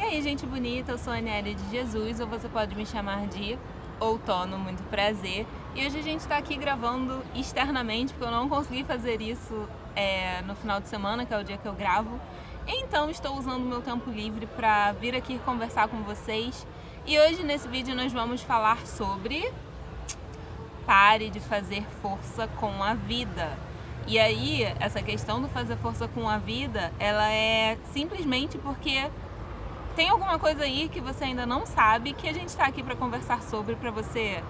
aí, gente bonita, eu sou a Aniele de Jesus, ou você pode me chamar de Outono, muito prazer. E hoje a gente tá aqui gravando externamente, porque eu não consegui fazer isso no final de semana, que é o dia que eu gravo. Então estou usando o meu tempo livre para vir aqui conversar com vocês. E hoje nesse vídeo nós vamos falar sobre pare de fazer força com a vida. E aí, essa questão do fazer força com a vida, ela é simplesmente porque tem alguma coisa aí que você ainda não sabe, que a gente está aqui para conversar sobre, para você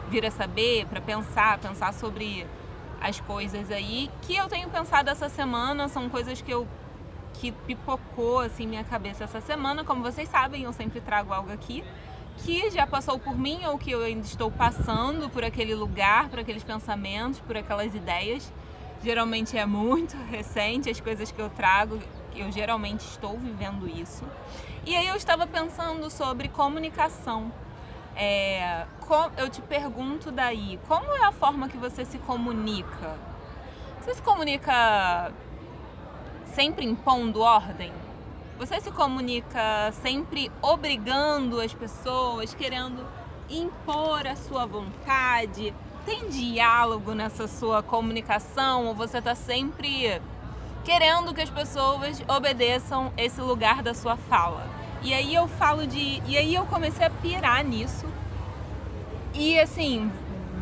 vir a saber, para pensar sobre as coisas aí que eu tenho pensado essa semana. São coisas que pipocou assim minha cabeça essa semana. Como vocês sabem, eu sempre trago algo aqui que já passou por mim ou que eu ainda estou passando por aquele lugar, por aqueles pensamentos, por aquelas ideias. Geralmente é muito recente as coisas que eu trago, eu geralmente estou vivendo isso. E aí eu estava pensando sobre comunicação. Eu te pergunto daí, como é a forma que você se comunica? Você se comunica sempre impondo ordem? Você se comunica sempre obrigando as pessoas, querendo impor a sua vontade? Tem diálogo nessa sua comunicação, ou você está sempre querendo que as pessoas obedeçam esse lugar da sua fala? E aí eu comecei a pirar nisso. E assim,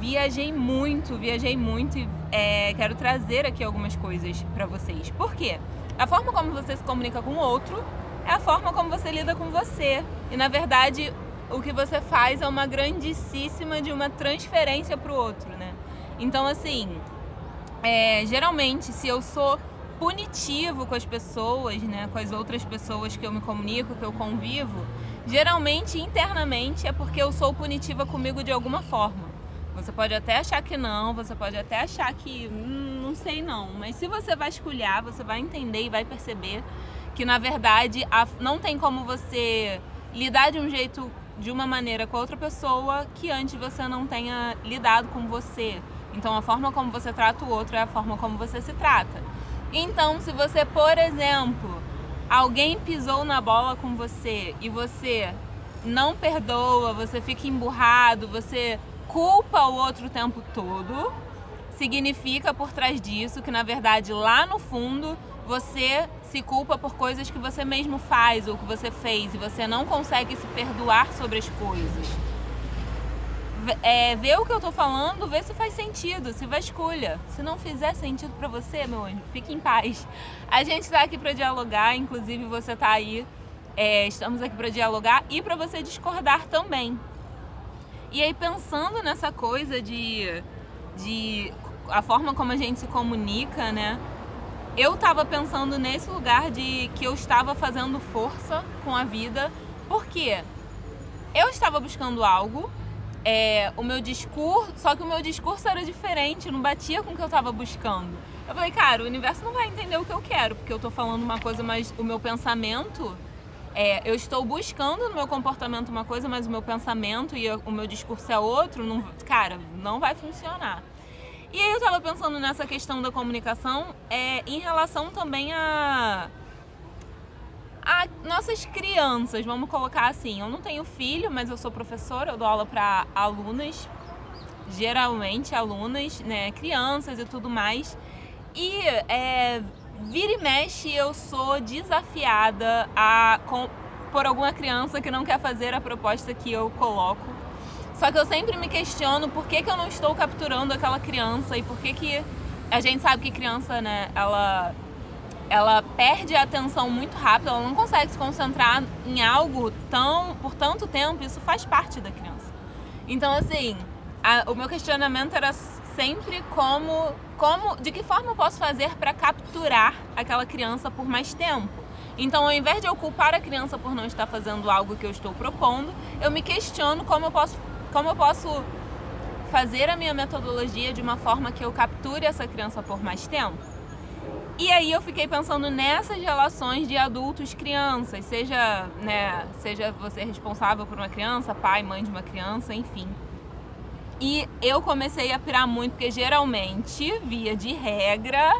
viajei muito e quero trazer aqui algumas coisas pra vocês. Por quê? A forma como você se comunica com o outro é a forma como você lida com você. E na verdade, o que você faz é uma grandíssima de uma transferência pro outro, né? Então assim, geralmente se eu sou punitivo com as pessoas, né, com as outras pessoas que eu me comunico, que eu convivo, geralmente internamente é porque eu sou punitiva comigo de alguma forma. Você pode até achar que não, você pode até achar que não sei não, mas se você vasculhar, você vai entender e vai perceber que na verdade não tem como você lidar de um jeito, de uma maneira com outra pessoa que antes você não tenha lidado com você. Então a forma como você trata o outro é a forma como você se trata. Então, se você, por exemplo, alguém pisou na bola com você e você não perdoa, você fica emburrado, você culpa o outro o tempo todo, significa por trás disso que, na verdade, lá no fundo, você se culpa por coisas que você mesmo faz ou que você fez e você não consegue se perdoar sobre as coisas. Vê o que eu tô falando, vê se faz sentido, se vasculha. Se não fizer sentido pra você, meu anjo, fique em paz. A gente tá aqui pra dialogar, inclusive você tá aí, estamos aqui pra dialogar e pra você discordar também. E aí, pensando nessa coisa de a forma como a gente se comunica, né? Eu tava pensando nesse lugar de que eu estava fazendo força com a vida, porque eu estava buscando algo, o meu discurso, só que o meu discurso era diferente, não batia com o que eu tava buscando. Eu falei, cara, o universo não vai entender o que eu quero, porque eu tô falando uma coisa, mas o meu pensamento, eu estou buscando no meu comportamento uma coisa, mas o meu pensamento e o meu discurso é outro, não, cara, não vai funcionar. E aí eu tava pensando nessa questão da comunicação, em relação também a nossas crianças, vamos colocar assim. Eu não tenho filho, mas eu sou professora, eu dou aula para alunas, geralmente alunas, né, crianças e tudo mais. E vira e mexe eu sou desafiada por alguma criança que não quer fazer a proposta que eu coloco. Só que eu sempre me questiono por que eu não estou capturando aquela criança e por que a gente sabe que criança, né, ela perde a atenção muito rápido, ela não consegue se concentrar em algo por tanto tempo. Isso faz parte da criança. Então assim, o meu questionamento era sempre de que forma eu posso fazer para capturar aquela criança por mais tempo. Então, ao invés de eu culpar a criança por não estar fazendo algo que eu estou propondo, eu me questiono como eu posso fazer a minha metodologia de uma forma que eu capture essa criança por mais tempo. E aí eu fiquei pensando nessas relações de adultos-crianças, seja você responsável por uma criança, pai, mãe de uma criança, enfim. E eu comecei a pirar muito, porque geralmente, via de regra,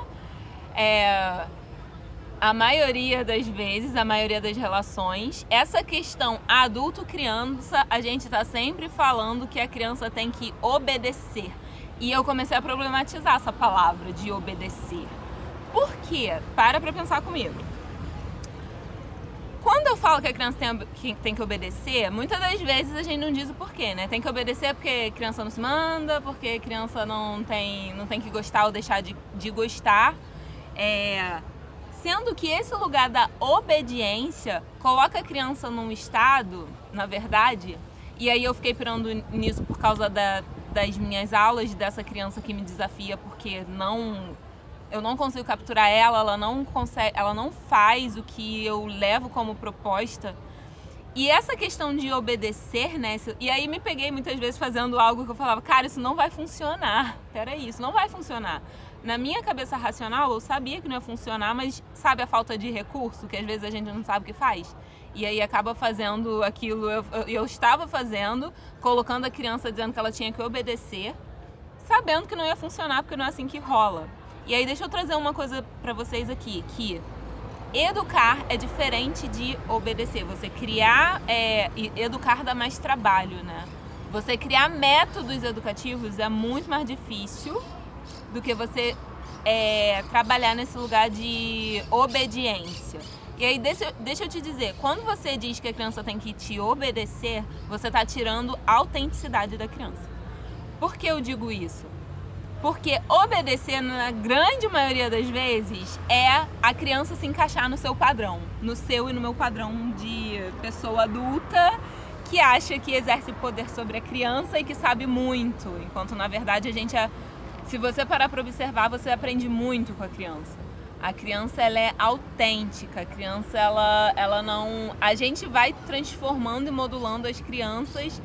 A maioria das vezes, a maioria das relações, essa questão adulto-criança, a gente tá sempre falando que a criança tem que obedecer. E eu comecei a problematizar essa palavra de obedecer. Por quê? Para pensar comigo. Quando eu falo que a criança tem que obedecer, muitas das vezes a gente não diz o porquê, né? Tem que obedecer porque criança não se manda, porque criança não tem que gostar ou deixar de gostar. Sendo que esse lugar da obediência coloca a criança num estado, na verdade, e aí eu fiquei pirando nisso por causa das minhas aulas dessa criança que me desafia, porque eu não consigo capturar ela não faz o que eu levo como proposta. E essa questão de obedecer, né? E aí me peguei muitas vezes fazendo algo que eu falava, cara, isso não vai funcionar. Peraí, isso não vai funcionar. Na minha cabeça racional, eu sabia que não ia funcionar, mas sabe a falta de recurso, que às vezes a gente não sabe o que faz? E aí acaba fazendo aquilo, eu estava fazendo, colocando a criança dizendo que ela tinha que obedecer, sabendo que não ia funcionar, porque não é assim que rola. E aí deixa eu trazer uma coisa pra vocês aqui, que educar é diferente de obedecer. Você criar, educar dá mais trabalho, né? Você criar métodos educativos é muito mais difícil do que você trabalhar nesse lugar de obediência. E aí, deixa eu te dizer, quando você diz que a criança tem que te obedecer, você está tirando a autenticidade da criança. Por que eu digo isso? Porque obedecer, na grande maioria das vezes, é a criança se encaixar no seu padrão. No seu e no meu padrão de pessoa adulta que acha que exerce poder sobre a criança e que sabe muito. Enquanto, na verdade, se você parar para observar, você aprende muito com a criança. A criança, ela é autêntica. A criança, ela não... A gente vai transformando e modulando as crianças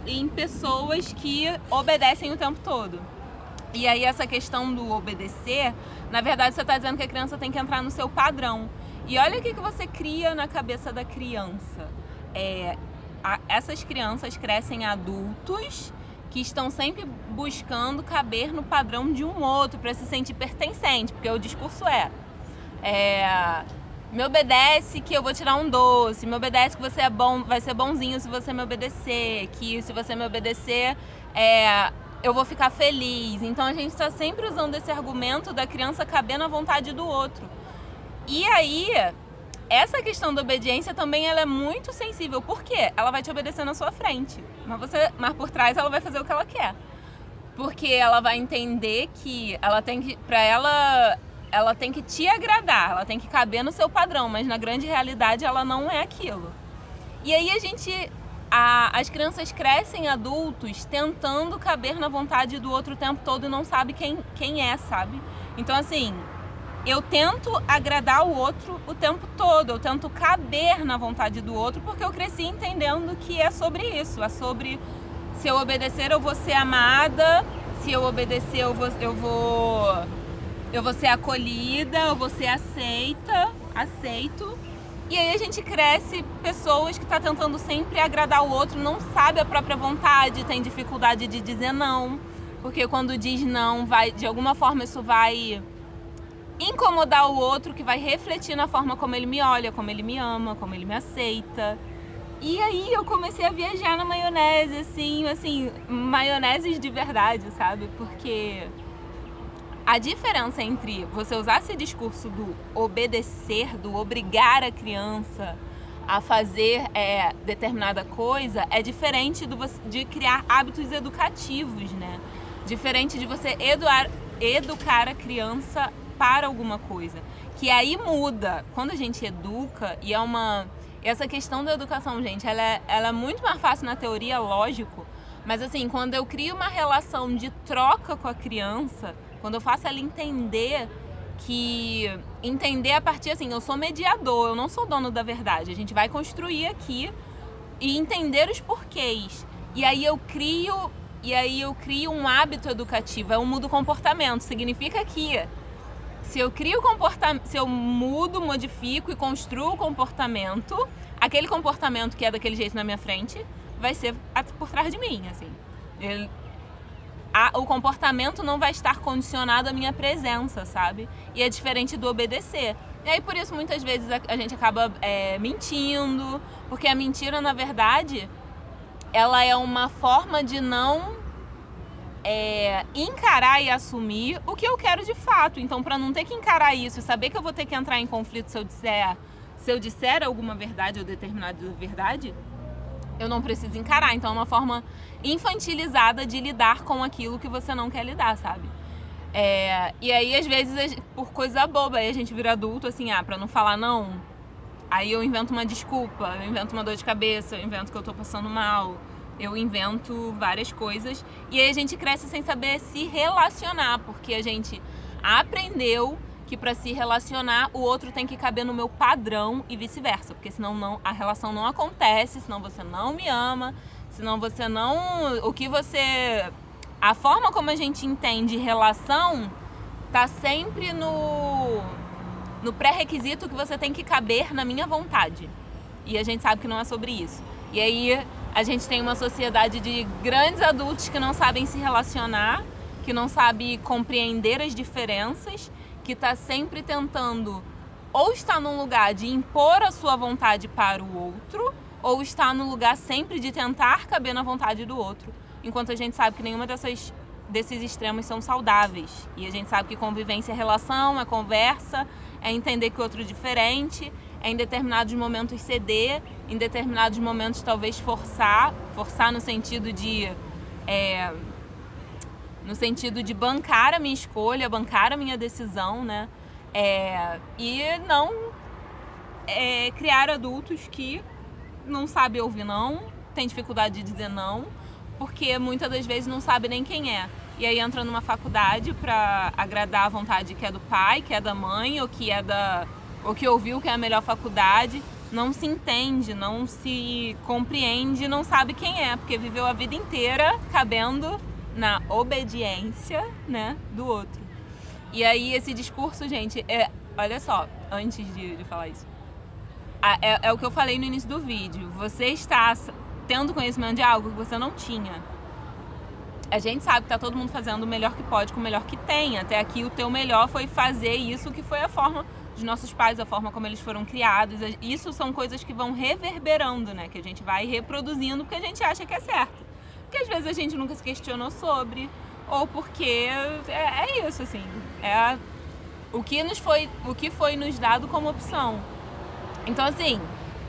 em pessoas que obedecem o tempo todo. E aí essa questão do obedecer, na verdade você está dizendo que a criança tem que entrar no seu padrão. E olha o que você cria na cabeça da criança. Essas crianças crescem adultos que estão sempre buscando caber no padrão de um outro para se sentir pertencente, porque o discurso me obedece que eu vou tirar um doce, me obedece que você é bom, vai ser bonzinho se você me obedecer, que se você me obedecer, eu vou ficar feliz. Então a gente está sempre usando esse argumento da criança caber na vontade do outro. E aí, essa questão da obediência também ela é muito sensível. Por quê? Ela vai te obedecer na sua frente, mas por trás ela vai fazer o que ela quer. Porque ela vai entender que ela tem que te agradar, ela tem que caber no seu padrão, mas na grande realidade ela não é aquilo. E aí as crianças crescem adultos tentando caber na vontade do outro o tempo todo e não sabe quem é, sabe? Então assim, eu tento agradar o outro o tempo todo, eu tento caber na vontade do outro porque eu cresci entendendo que é sobre isso, é sobre se eu obedecer eu vou ser amada, se eu obedecer eu vou ser acolhida, eu vou ser aceito. E aí a gente cresce pessoas que tá tentando sempre agradar o outro, não sabe a própria vontade, tem dificuldade de dizer não. Porque quando diz não, de alguma forma isso vai incomodar o outro, que vai refletir na forma como ele me olha, como ele me ama, como ele me aceita. E aí eu comecei a viajar na maionese, assim, maioneses de verdade, sabe? Porque a diferença entre você usar esse discurso do obedecer, do obrigar a criança a fazer determinada coisa, é diferente de criar hábitos educativos, né? Diferente de você educar a criança para alguma coisa. Que aí muda. Quando a gente educa, e essa questão da educação, gente, ela é muito mais fácil na teoria, lógico, mas assim, quando eu crio uma relação de troca com a criança, quando eu faço ela entender a partir, assim, eu sou mediador, eu não sou dono da verdade. A gente vai construir aqui e entender os porquês. E aí eu crio um hábito educativo, eu mudo o comportamento. Significa que se eu mudo, modifico e construo o comportamento, aquele comportamento que é daquele jeito na minha frente vai ser por trás de mim, assim. o comportamento não vai estar condicionado à minha presença, sabe? E é diferente do obedecer. E aí, por isso, muitas vezes a gente acaba mentindo, porque a mentira, na verdade, ela é uma forma de não encarar e assumir o que eu quero de fato. Então, para não ter que encarar isso e saber que eu vou ter que entrar em conflito se eu disser alguma verdade ou determinada verdade, eu não preciso encarar. Então, é uma forma infantilizada de lidar com aquilo que você não quer lidar, sabe? E aí, às vezes, por coisa boba, aí a gente vira adulto, assim, pra não falar não, aí eu invento uma desculpa, eu invento uma dor de cabeça, eu invento que eu tô passando mal, eu invento várias coisas. E aí a gente cresce sem saber se relacionar, porque a gente aprendeu que para se relacionar o outro tem que caber no meu padrão e vice-versa, porque senão a relação não acontece, senão você não me ama, senão você não... A forma como a gente entende relação tá sempre no pré-requisito que você tem que caber na minha vontade. E a gente sabe que não é sobre isso. E aí a gente tem uma sociedade de grandes adultos que não sabem se relacionar, que não sabem compreender as diferenças, que tá sempre tentando ou estar num lugar de impor a sua vontade para o outro, ou estar no lugar sempre de tentar caber na vontade do outro. Enquanto a gente sabe que nenhuma desses extremos são saudáveis. E a gente sabe que convivência é relação, é conversa, é entender que o outro é diferente, é em determinados momentos ceder, em determinados momentos talvez forçar no sentido de bancar a minha escolha, bancar a minha decisão, né? E não criar adultos que não sabem ouvir não, tem dificuldade de dizer não, porque muitas das vezes não sabe nem quem é. E aí entra numa faculdade para agradar a vontade que é do pai, que é da mãe, ou que ouviu que é a melhor faculdade, não se entende, não se compreende, não sabe quem é, porque viveu a vida inteira cabendo na obediência, né, do outro. E aí esse discurso, gente, olha só, antes de falar isso, é o que eu falei no início do vídeo, você está tendo conhecimento de algo que você não tinha. A gente sabe que tá todo mundo fazendo o melhor que pode com o melhor que tem. Até aqui o teu melhor foi fazer isso que foi a forma dos nossos pais, a forma como eles foram criados. Isso são coisas que vão reverberando, né? Que a gente vai reproduzindo porque a gente acha que é certo. Porque às vezes a gente nunca se questionou sobre, ou porque é isso, assim. O que foi nos dado como opção. Então, assim,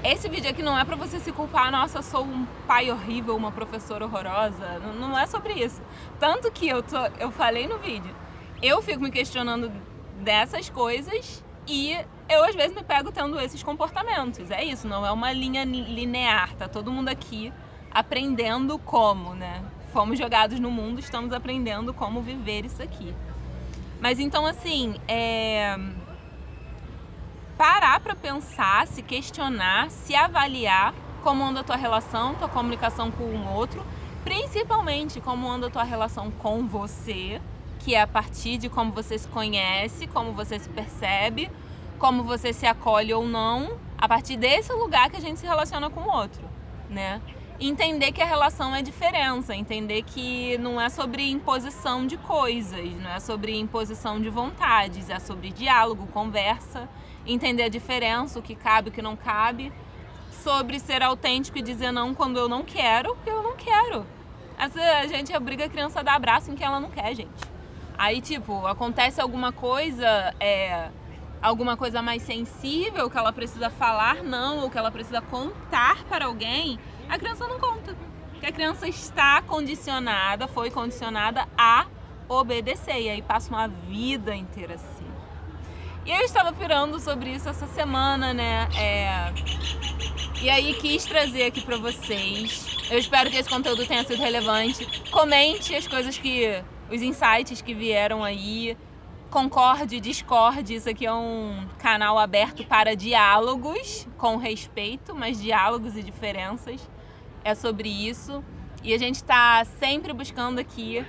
esse vídeo aqui não é pra você se culpar, nossa, sou um pai horrível, uma professora horrorosa, não é sobre isso. Tanto que eu falei no vídeo, eu fico me questionando dessas coisas e eu às vezes me pego tendo esses comportamentos. É isso, não é uma linha linear, tá todo mundo aqui aprendendo como, né? Fomos jogados no mundo, estamos aprendendo como viver isso aqui. Mas então, assim, parar pra pensar, se questionar, se avaliar como anda a tua relação, tua comunicação com o outro, principalmente como anda a tua relação com você, que é a partir de como você se conhece, como você se percebe, como você se acolhe ou não, a partir desse lugar que a gente se relaciona com o outro, né? Entender que a relação é diferença, entender que não é sobre imposição de coisas, não é sobre imposição de vontades, é sobre diálogo, conversa, entender a diferença, o que cabe, o que não cabe, sobre ser autêntico e dizer não quando eu não quero, porque eu não quero. A gente obriga a criança a dar abraço em quem ela não quer, gente. Aí, tipo, acontece alguma coisa mais sensível que ela precisa falar não, ou que ela precisa contar para alguém, a criança não conta. Porque a criança está condicionada, foi condicionada a obedecer. E aí passa uma vida inteira assim. E eu estava pirando sobre isso essa semana, né? E aí quis trazer aqui pra vocês. Eu espero que esse conteúdo tenha sido relevante. Comente as coisas os insights que vieram aí. Concorde, discorde. Isso aqui é um canal aberto para diálogos com respeito, mas diálogos e diferenças. É sobre isso. E a gente tá sempre buscando aqui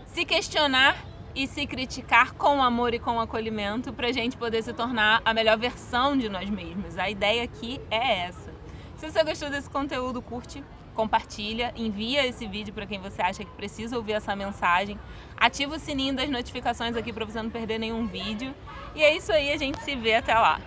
se questionar e se criticar com amor e com acolhimento pra gente poder se tornar a melhor versão de nós mesmos. A ideia aqui é essa. Se você gostou desse conteúdo, curte, compartilha, envia esse vídeo para quem você acha que precisa ouvir essa mensagem, ativa o sininho das notificações aqui para você não perder nenhum vídeo. E é isso aí, a gente se vê até lá.